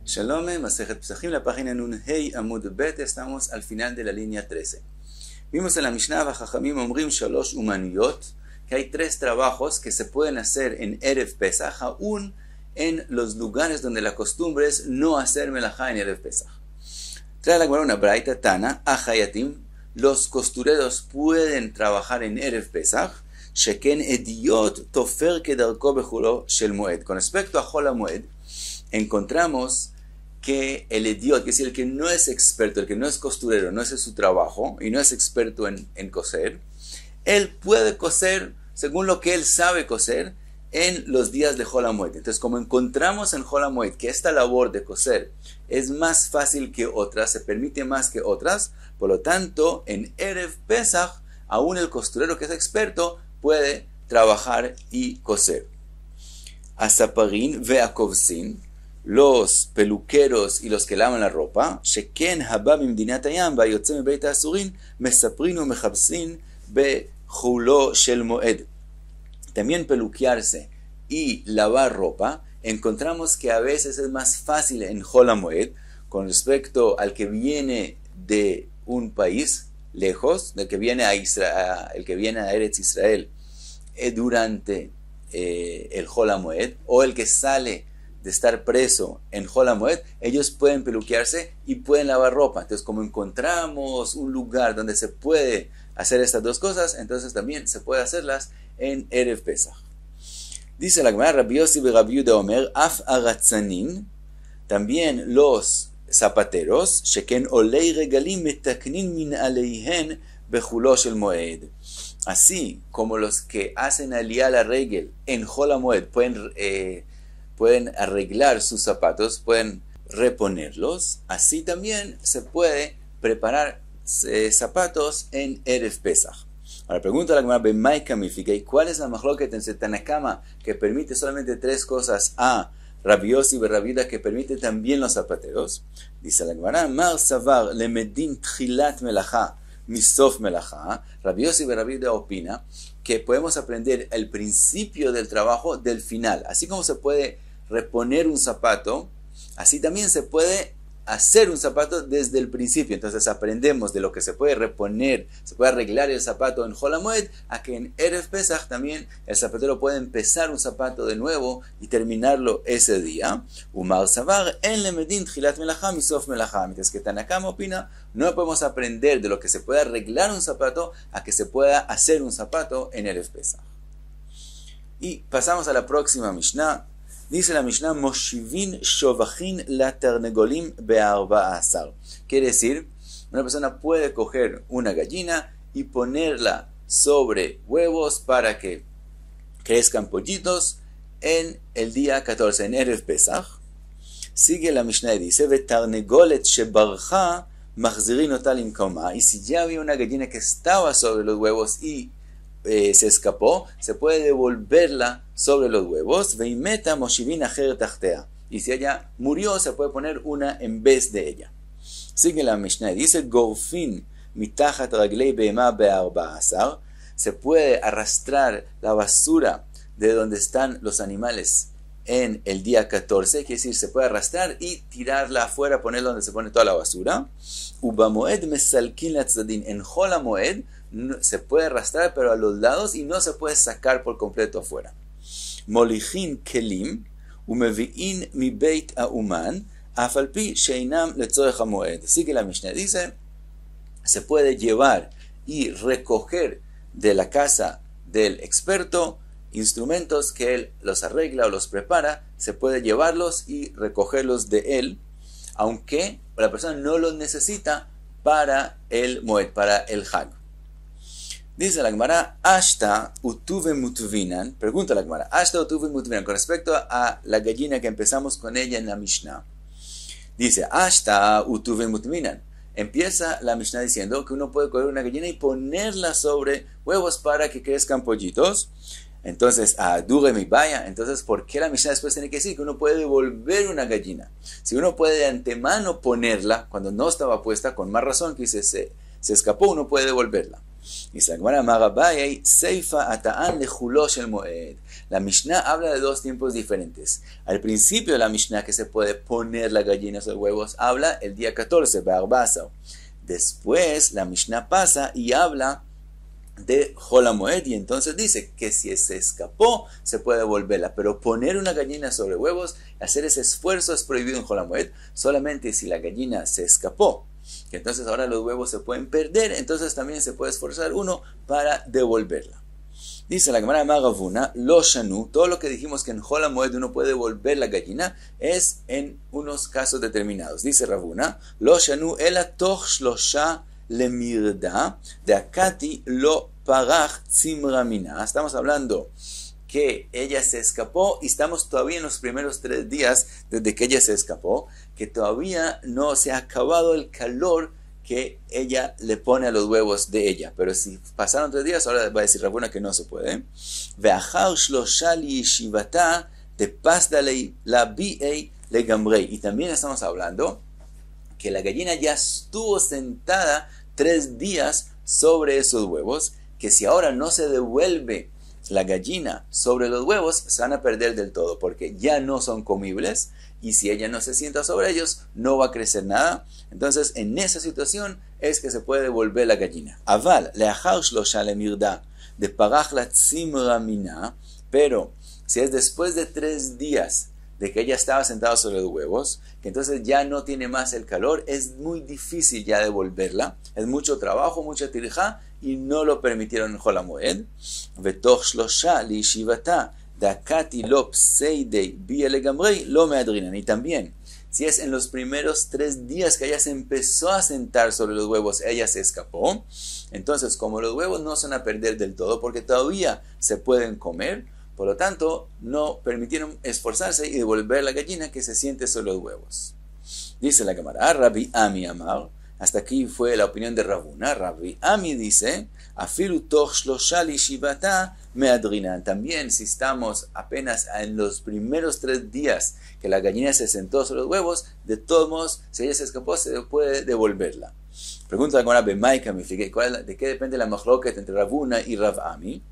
Shalom, Masejet Pesachim, la página Nun Hei Amud Bet, estamos al final de la línea 13. Vimos en la Mishnah, Vajajamim Omrim Shalosh Umaniyot, que hay tres trabajos que se pueden hacer en Erev Pesach, aún en los lugares donde la costumbre es no hacer melajá en Erev Pesach. Trae la Gemara una braita Tana, Ahayatim, los costureros pueden trabajar en Erev Pesach, Sheken Ediot Tofer Kedarko Bejulo Shel Moed. Con respecto a Hol HaMoed, encontramos que el idiot, que es el que no es experto, el que no es costurero, no es su trabajo y no es experto en coser, él puede coser según lo que él sabe coser en los días de Hol HaMoed. Entonces, como encontramos en Hol HaMoed que esta labor de coser es más fácil que otras, se permite más que otras, por lo tanto, en Erev Pesach, aún el costurero que es experto puede trabajar y coser. Asaparin ve'akovsin, los peluqueros y los que lavan la ropa, sheken haba bimdinat hayam vayotze mebeit ha'asurin mesaprin umechabsin bechulo shel moed. También peluquearse y lavar ropa, encontramos que a veces es más fácil en Hol HaMoed con respecto al que viene de un país lejos, del que viene a Israel, el que viene a Eretz Israel durante el Hol HaMoed, o el que sale de estar preso en Hol HaMoed, ellos pueden peluquearse y pueden lavar ropa. Entonces, como encontramos un lugar donde se puede hacer estas dos cosas, entonces también se puede hacerlas en Erev Pesach. Dice la Gemara, Rabbi Yossi be Rabbi Yehuda Omer, Af aratzanin, también los zapateros, sheken olei regalim metaknin min aleihen bechulo shel moed. Así como los que hacen aliyah la regel en Hol HaMoed pueden arreglar sus zapatos, pueden reponerlos, así también se puede preparar zapatos en Erev Pesach. Ahora pregunta la Gemara, ¿Bemay kamifica? ¿Y cuál es la machloket entre Tanakama que permite solamente tres cosas a Rabbi Yossi y Rabbi Yehuda que permite también los zapateros? Dice la Gemara, Mar savar lemedin tchilat melacha misof melacha. Rabbi Yossi y Rabbi Yehuda opina que podemos aprender el principio del trabajo del final. Así como se puede reponer un zapato, así también se puede hacer un zapato desde el principio. Entonces aprendemos de lo que se puede reponer, se puede arreglar el zapato en Hol HaMoed, a que en Erev Pesach también el zapatero puede empezar un zapato de nuevo y terminarlo ese día. Umar savar en lemedin tchilat melacha misof melacha. Mientras que Tanakama opina, no podemos aprender de lo que se puede arreglar un zapato a que se pueda hacer un zapato en Erev Pesach. Y pasamos a la próxima Mishnah. Dice la Mishnah, Moshivin shovachin la ternegolim be'arba'asar. Quiere decir, una persona puede coger una gallina y ponerla sobre huevos para que crezcan pollitos en el día 14, en Erev Pesach. Sigue la Mishnah y dice, Ve'tarnegolet shebarcha machzirin ota limkoma. Y si ya había una gallina que estaba sobre los huevos y se escapó, se puede devolverla sobre los huevos. Veimeta moshivin acher tachtea. Y si ella murió, se puede poner una en vez de ella. Sigue la Mishnah y dice, Gorfin mitachat raglei be'ema be'arba'asar. Se puede arrastrar la basura de donde están los animales en el día 14, quiere decir, se puede arrastrar y tirarla afuera, ponerla donde se pone toda la basura. Ubamoed mesalkin latzadin. En Hol HaMoed se puede arrastrar, pero a los lados, y no se puede sacar por completo afuera. Molichin kelim umevi'in mi beit ha'uman afalpi sheinam letzorech hamoed. Así que la Mishnah dice, se puede llevar y recoger de la casa del experto instrumentos que él los arregla o los prepara, se puede llevarlos y recogerlos de él, aunque la persona no los necesita para el moed, para el hag. Dice la Gemara, Ashta utuve mutvinan. Pregunta la Gemara, Ashta utuve mutvinan. Con respecto a la gallina que empezamos con ella en la Mishnah. Dice, Ashta utuve mutvinan. Empieza la Mishnah diciendo que uno puede coger una gallina y ponerla sobre huevos para que crezcan pollitos. Entonces, dure mi vaya. Entonces, ¿por qué la Mishnah después tiene que decir que uno puede devolver una gallina? Si uno puede de antemano ponerla cuando no estaba puesta, con más razón que dice se escapó, uno puede devolverla. Dice la Gemara, Amar Abaye, Seifa ata'an lejulo shel moed. La Mishnah habla de dos tiempos diferentes. Al principio de la Mishnah, que se puede poner la gallina sobre huevos, habla el día 14, Be'arbasa. Después la Mishnah pasa y habla de Hol HaMoed, y entonces dice que si se escapó se puede devolverla, pero poner una gallina sobre huevos, hacer ese esfuerzo es prohibido en Hol HaMoed, solamente si la gallina se escapó, que entonces ahora los huevos se pueden perder, entonces también se puede esforzar uno para devolverla. Dice la Gemara Magavuna, lo shanu, todo lo que dijimos que en Hol HaMoed uno puede devolver la gallina es en unos casos determinados. Dice Ravuna, lo shanu ela toch shlosha lemirda de akati lo parach tzimramina. Estamos hablando que ella se escapó y estamos todavía en los primeros 3 días desde que ella se escapó, que todavía no se ha acabado el calor que ella le pone a los huevos de ella. Pero si pasaron 3 días, ahora va a decir Rabuna que no se puede. Ve'achar shlosha liyeshivata de pasda la bi'ei legamrei. Y también estamos hablando que la gallina ya estuvo sentada 3 días sobre esos huevos, que si ahora no se devuelve la gallina sobre los huevos, se van a perder del todo, porque ya no son comibles, y si ella no se sienta sobre ellos, no va a crecer nada. Entonces, en esa situación es que se puede devolver la gallina. Aval, leachar shlosha lemirda, de parach la tzimramina, pero si es después de 3 días de que ella estaba sentada sobre los huevos, que entonces ya no tiene más el calor, es muy difícil ya devolverla, es mucho trabajo, mucha tirijá, y no lo permitieron en Hol HaMoed. Vetoch shlosha liyeshivata dakati lo pseidei bi'ei legamrei lo meadrinan. Y también, si es en los primeros 3 días que ella se empezó a sentar sobre los huevos, ella se escapó, entonces como los huevos no se van a perder del todo, porque todavía se pueden comer, por lo tanto, no permitieron esforzarse y devolver la gallina que se siente sobre los huevos. Dice la Gemara, Rabbi Ami Amar, hasta aquí fue la opinión de Ravuna. Rabbi Ami dice, Afilu toch shlosha liyeshivata meadrinan. También si estamos apenas en los primeros 3 días que la gallina se sentó sobre los huevos, de todos modos, si ella se escapó, se puede devolverla. Pregunta la Gemara, Bemaika, ¿de qué depende la machloket entre Ravuna y Rav Ami?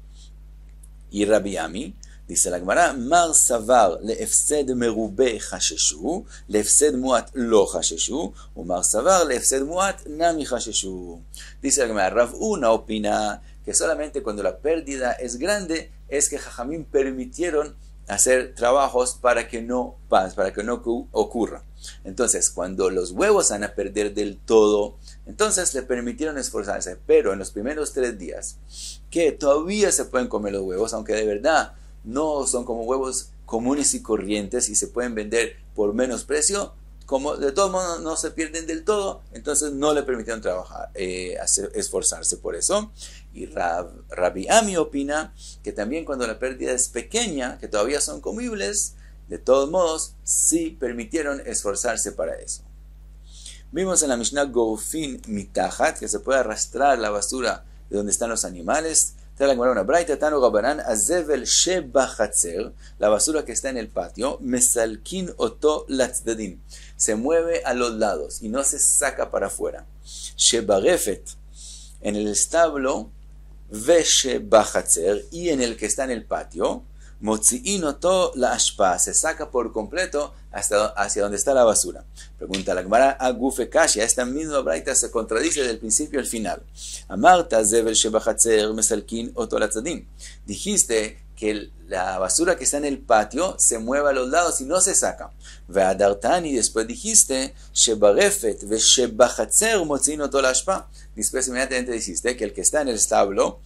Y Rabbi Ami, dice la Gemara, Mar savar leefsed merube chasheshu, leefsed muat lo chasheshu, o Mar savar leefsed muat nami chasheshu. Dice la Gemara, Rav Una opina que solamente cuando la pérdida es grande es que Jajamín permitieron hacer trabajos para que no pase, para que no ocurra. Entonces, cuando los huevos van a perder del todo, entonces le permitieron esforzarse, pero en los primeros 3 días, que todavía se pueden comer los huevos, aunque de verdad no son como huevos comunes y corrientes y se pueden vender por menos precio, como de todos modos no se pierden del todo, entonces no le permitieron trabajar, esforzarse por eso. Y Rabbi Ami opina que también cuando la pérdida es pequeña, que todavía son comibles, de todos modos sí permitieron esforzarse para eso. Vimos en la Mishnah Gorfin Mitachat, que se puede arrastrar la basura de donde están los animales. Trae la Gemara una braita, Tanu Rabanan, Azevel Sheba Chatzer, la basura que está en el patio, Mesalkin Oto Latzdadin, se mueve a los lados y no se saca para afuera. Sheba Refet, en el establo, Ve Sheba Chatzer, y en el que está en el patio, Motzi'in Oto la Ashpa, se saca por completo hacia donde está la basura. Pregunta la Gemara a Gufe Kashia, esta misma braita se contradice del principio al final. Amarta Zevel Sheba Chatzer Mesalkin Oto Latzdadin. Dijiste que la basura que está en el patio se mueve a los lados y no se saca. Ve'adartani, después dijiste Sheba Refet ve Sheba Chatzer Motzi'in Oto la Ashpa. Después inmediatamente dijiste que el que está en el establo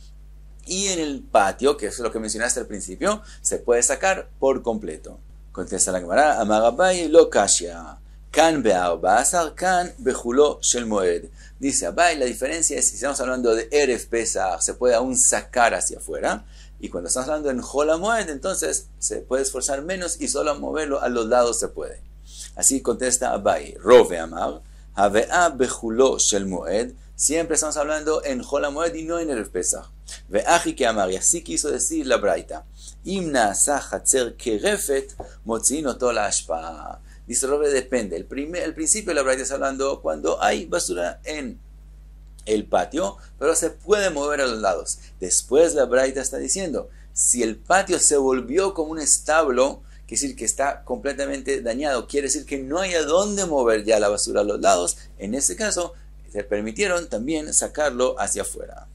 y en el patio, que es lo que mencionaste al principio, se puede sacar por completo. Contesta la Gemara, Amar Abaye lo kashya, kan be'arba'asar, kan bejulo shel moed. Dice Abaye, la diferencia es, si estamos hablando de Erev Pesach, se puede aún sacar hacia afuera, y cuando estamos hablando en Hol HaMoed, entonces se puede esforzar menos y solo moverlo a los lados se puede. Así contesta Abaye, Rove Amar, Havea bejulo shel moed, siempre estamos hablando en Hol HaMoed y no en Erev Pesach. Ve'achi que amar, y así quiso decir la braita. Imna sa chatzer kerefet motzi'in oto la ashpa. Dice Rove, depende. El principio de la braita está hablando cuando hay basura en el patio, pero se puede mover a los lados. Después la Braita está diciendo, si el patio se volvió como un establo, quiere decir que está completamente dañado, quiere decir que no hay a dónde mover ya la basura a los lados, en ese caso se permitieron también sacarlo hacia afuera.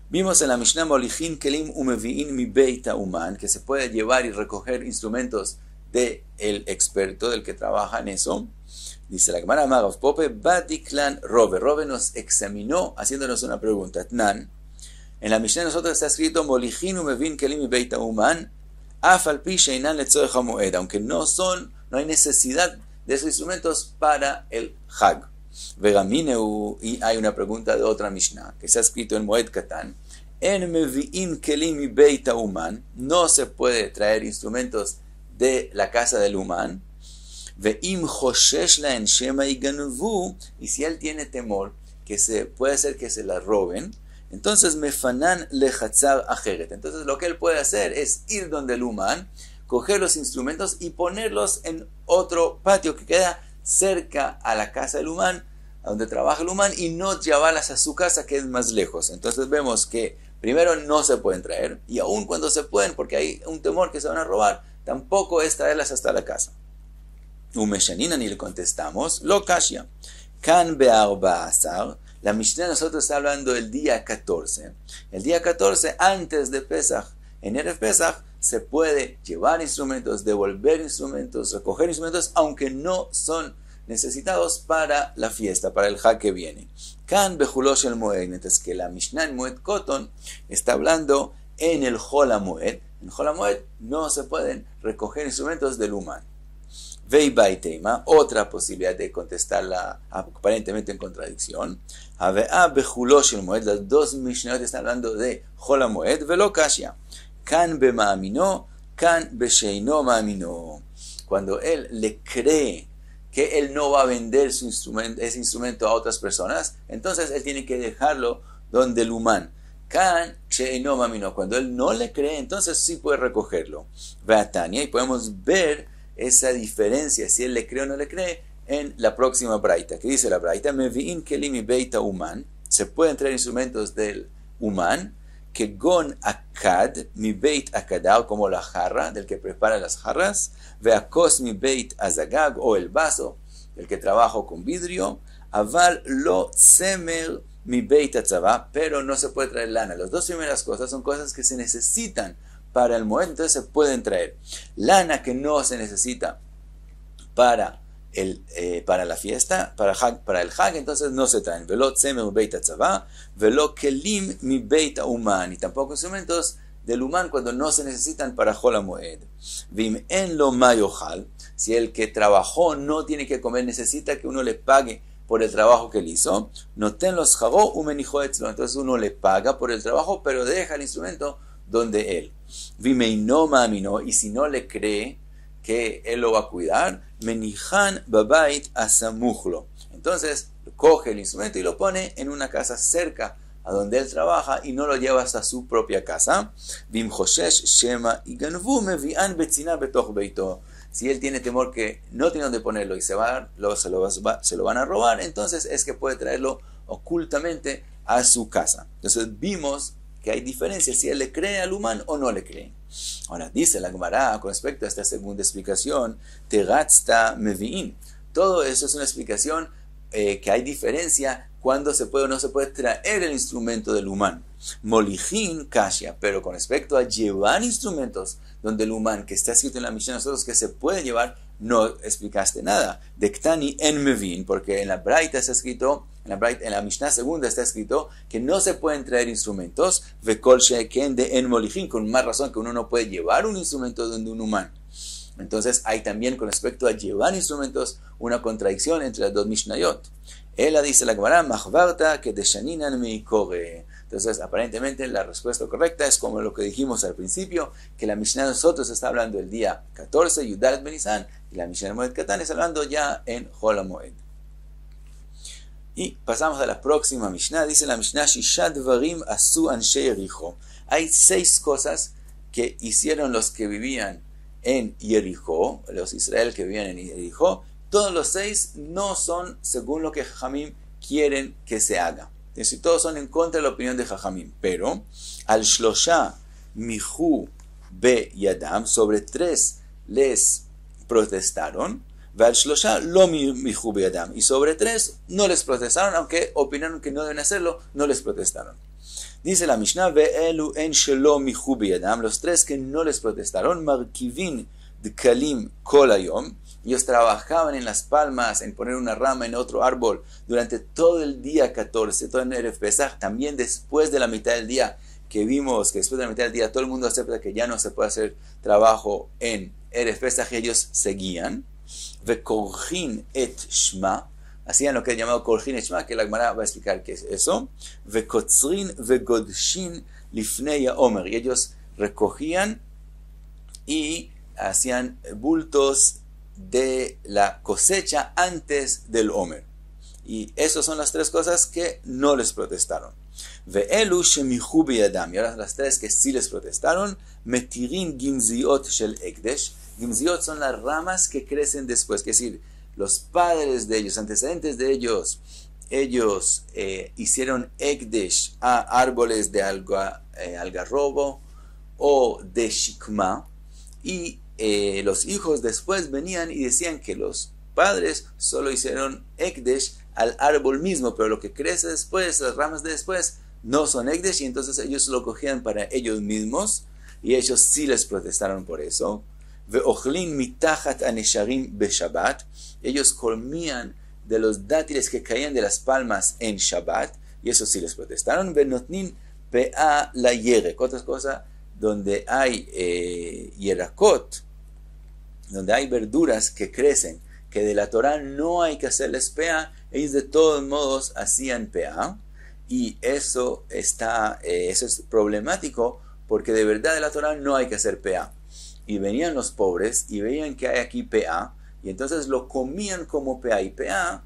Vimos en la Mishnah Molichin Kelim Umevi'in Mi Beita Uman, que se puede llevar y recoger instrumentos del experto, del que trabaja en eso. Dice la Gemara Magav Pope, Batiklan Rove. Rove nos examinó haciéndonos una pregunta. Tnan. En la Mishnah de nosotros está escrito Molichin Umevin Kelim Mi Beita Uman, Afal Pi Sheinan Letzorech HaMoed, aunque no hay necesidad de esos instrumentos para el Hag. Vegamineu, y hay una pregunta de otra Mishnah que se ha escrito en Moed Katan. En Mevi'in Kelim Mi Beita Uman, no se puede traer instrumentos de la casa del Uman. Ve'im Choshesh Laen Shema Iganvu, y si él tiene temor que puede ser que se la roben, entonces Mefanan Lechatzar Ajeret. Entonces lo que él puede hacer es ir donde el Uman, coger los instrumentos y ponerlos en otro patio que queda cerca a la casa del Uman, a donde trabaja el Uman, y no llevarlas a su casa que es más lejos. Entonces vemos que primero no se pueden traer, y aun cuando se pueden, porque hay un temor que se van a robar, tampoco es traerlas hasta la casa. Umeshaninan, y le contestamos, lo kashya. Kan be'arba asar. La Mishnah de nosotros está hablando del día 14. El día 14, antes de Pesach, en Erev Pesach, se puede llevar instrumentos, devolver instrumentos, recoger instrumentos, aunque no son necesitados para la fiesta, para el Hag que viene. Kan bejulosh el Moed, entonces que la Mishnah en Moed Koton está hablando en el Hol HaMoed. En Hol HaMoed no se pueden recoger instrumentos del Uman. Veibai Teima, otra posibilidad de contestarla aparentemente en contradicción. Avea bejulosh el Moed, las dos Mishnayot están hablando de Hol HaMoed, velo kashya. Kan be ma'amino, kan be sheino ma'amino. Cuando él le cree que él no va a vender ese instrumento a otras personas, entonces él tiene que dejarlo donde el Uman. Kan sheino ma'amino. Cuando él no le cree, entonces sí puede recogerlo. Veatania, y podemos ver esa diferencia, si él le cree o no le cree, en la próxima braita, que dice la braita, Mevi'in kelim mi beita uman, se pueden traer instrumentos del Uman, que gon akad, mi beit akadao, como la jarra, del que prepara las jarras, veakos mi beit azagag, o el vaso, del que trabaja con vidrio, aval lo semer mi beit atzava, pero no se puede traer lana. Las dos primeras cosas son cosas que se necesitan para el Moed, entonces se pueden traer. Lana que no se necesita para la fiesta, para el Hag, entonces no se traen. Velo tzemer beit atzava, velo kelim mi beit uman, y tampoco instrumentos del Uman cuando no se necesitan para Hol HaMoed. Vim en lo mayohal, si el que trabajó no tiene que comer, necesita que uno le pague por el trabajo que él hizo, noten los jagó umenijo etzlo, entonces uno le paga por el trabajo, pero deja el instrumento donde él. Vimeino ma'amino, y si no le cree que él lo va a cuidar, menijan babait asamuchlo. Entonces coge el instrumento y lo pone en una casa cerca a donde él trabaja y no lo lleva hasta su propia casa. Vim Hoshesh Shema Iganvu mevian betzina betoch beito. Si él tiene temor que no tiene donde ponerlo y se lo van a robar, entonces es que puede traerlo ocultamente a su casa. Entonces vimos que hay diferencia si él le cree al Uman o no le cree. Ahora dice la Gemara con respecto a esta segunda explicación, Tegatzta Mevi'in. Todo eso es una explicación que hay diferencia cuando se puede o no se puede traer el instrumento del Uman. Molijin Kashya, pero con respecto a llevar instrumentos donde el Uman, que está escrito en la Mishnah nosotros que se puede llevar, no explicaste nada. De Ktani en Mevin, porque en la Braita está escrito, en la Mishnah segunda está escrito que no se pueden traer instrumentos, Vekol Sheken de en Molijin, con más razón que uno no puede llevar un instrumento donde un Uman. Entonces hay también con respecto a llevar instrumentos una contradicción entre las dos Mishnayot. Ella dice la Gemara, Machvarta que de Shaninan Meikore. Entonces, aparentemente la respuesta correcta es como lo que dijimos al principio, que la Mishnah de nosotros está hablando el día 14, Yudalet Benisan, y la Mishnah de Moed Katan está hablando ya en Hol HaMoed. Y pasamos a la próxima Mishnah. Dice la Mishnah, Shisha Dvarim Asu Anshe Yericho. Hay 6 cosas que hicieron los que vivían en Yericho, los Israel que vivían en Yericho. Todos los 6 no son según lo que Jamim quieren que se haga. Es decir, todos son en contra de la opinión de Jajamim. Pero, al Shlosha Mihu Be Yadam, sobre 3 les protestaron, Val Shlosha Lo Mihu Be Yadam, y sobre 3 no les protestaron, aunque opinaron que no deben hacerlo, no les protestaron. Dice la Mishnah, Ve'elu en shelo mihu biyadam, los 3 que no les protestaron, markivin dkalim kol hayom, ellos trabajaban en las palmas, en poner una rama en otro árbol, durante todo el día 14, todo el Erev Pesach, también después de la mitad del día, que vimos que después de la mitad del día todo el mundo acepta que ya no se puede hacer trabajo en Erev Pesach, ellos seguían, vekorjin et shma, hacían lo que es llamado Korjin et Shma, que la Gemara va a explicar qué es eso. Vekotzrin vegodshin lifnei Omer. Y ellos recogían y hacían bultos de la cosecha antes del Omer. Y esas son las 3 cosas que no les protestaron. Ve'elu shemichu biyadam. Y ahora las 3 que sí les protestaron. Metirin gimziot shel ekdesh. Gimziot son las ramas que crecen después, es decir, los padres de ellos, antecedentes de ellos, hicieron ekdesh a árboles de algarrobo o de shikma, y los hijos después venían y decían que los padres solo hicieron ekdesh al árbol mismo, pero lo que crece después, las ramas de después, no son ekdesh, y entonces ellos lo cogían para ellos mismos, y ellos sí les protestaron por eso. Ve'ochlin mitachat anesharim beshabbat. Ellos comían de los dátiles que caían de las palmas en Shabbat, y eso sí les protestaron. Venotnin pea la yerek, otras cosas donde hay yerakot, donde hay verduras que crecen, que de la Torah no hay que hacerles pea, ellos de todos modos hacían pea, y eso es problemático, porque de verdad de la Torah no hay que hacer pea. Y venían los pobres y veían que hay aquí pea, y entonces lo comían como pea. Y pea,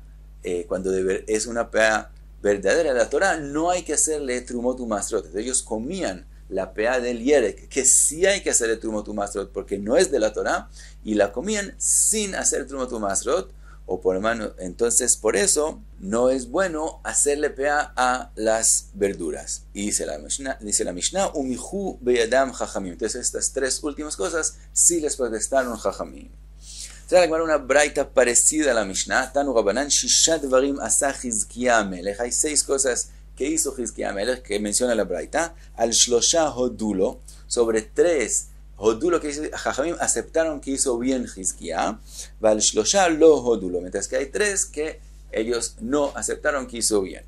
cuando es una pea verdadera de la Torah, no hay que hacerle trumot umasrot. Entonces ellos comían la pea del yerek, que sí hay que hacerle trumot umasrot, porque no es de la Torah, y la comían sin hacer trumot umasrot, o por hermano. Entonces por eso no es bueno hacerle pea a las verduras. Y dice la Mishnah, umihu beyadam jajamim. Entonces estas 3 últimas cosas sí les protestaron jajamim. Trae una braita parecida a la Mishnah. Tanu Rabanan, shisha dvarim asa Hizkiya Melech. Hay 6 cosas que hizo Hizkiya Melech, que menciona la braita. Al shlosha hodulo, sobre 3 hodulo que dice, Jajamim aceptaron que hizo bien Hizkiya. Val shlosha lo hodulo, mientras que hay 3 que ellos no aceptaron que hizo bien.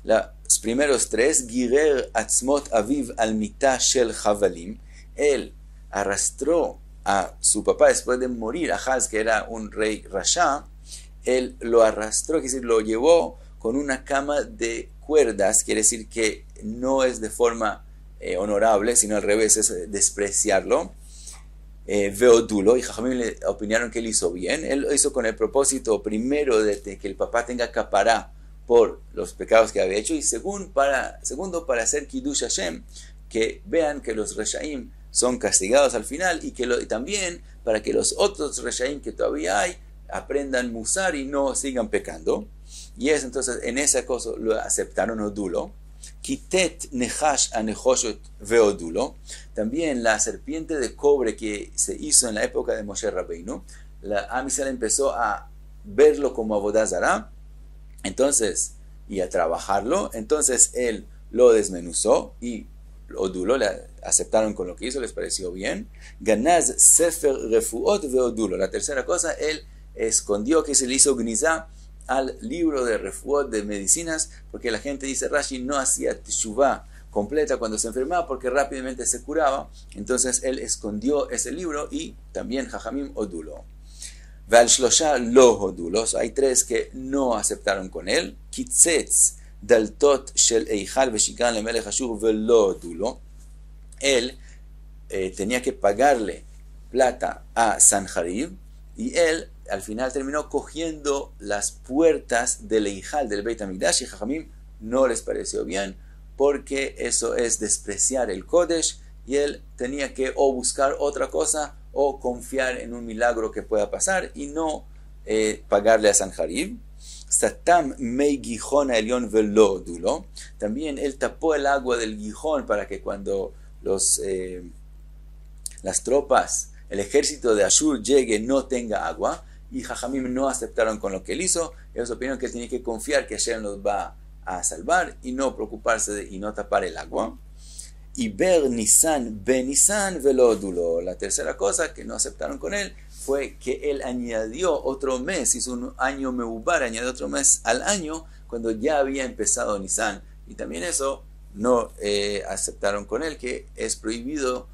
Los primeros 3, girer atzmot aviv al mitah shel javalim. Él arrastró a su papá después de morir, Ahaz, que era un rey rasha, él lo arrastró, es decir, lo llevó con una cama de cuerdas, quiere decir que no es de forma honorable, sino al revés, es despreciarlo. Veodulo, y Jajamim le opinaron que él hizo bien. Él lo hizo con el propósito primero de que el papá tenga capará por los pecados que había hecho, y segundo para hacer Kiddush Hashem, que vean que los reshaim son castigados al final, y también para que los otros reshaim que todavía hay aprendan musar y no sigan pecando. Y es entonces en esa cosa lo aceptaron odulo. Kitet nehash anehoshot veodulo. También la serpiente de cobre que se hizo en la época de Moshe Rabbeinu, la Am Yisrael empezó a verlo como avodah zará, entonces, y a trabajarlo. Entonces él lo desmenuzó y odulo, le aceptaron con lo que hizo, les pareció bien. Ganaz sefer refuot veodulo. La tercera cosa, él escondió, que se le hizo gnizá al libro de refuot, de medicinas, porque la gente, dice Rashi, no hacía teshuvá completa cuando se enfermaba, porque rápidamente se curaba. Entonces él escondió ese libro, y también Jajamim odulo. Val shlosha lo odulo. Hay 3 que no aceptaron con él. Kitzetz daltot shel eichal veshikran lemelech Ashur velo odulo. Él tenía que pagarle plata a Sanjarib, y él al final terminó cogiendo las puertas del Eijal, del Beit HaMikdash, y Jajamim no les pareció bien, porque eso es despreciar el Kodesh, y él tenía que o buscar otra cosa o confiar en un milagro que pueda pasar y no pagarle a Sanjarib. Satam mei Gijón Elión velo dulo. También él tapó el agua del Gijón para que cuando las tropas, el ejército de Ashur llegue no tenga agua. Y Jajamim no aceptaron con lo que él hizo. Ellos opinaron que tiene que confiar que Hashem los va a salvar y no preocuparse y no tapar el agua. Y Ber Nisan Ben Nisan velo dulo. La tercera cosa que no aceptaron con él fue que él añadió otro mes, hizo un año Meubar, añadió otro mes al año cuando ya había empezado Nisan. Y también eso no aceptaron con él, que es prohibido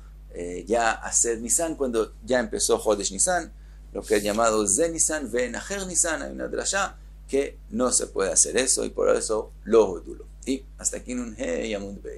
ya hacer Nisan cuando ya empezó Jodesh Nisan, lo que es llamado Zen Nisan, Venacher Nisan. Hay una drasha que no se puede hacer eso y por eso lo dulo. Y hasta aquí en un He Yamud Beit.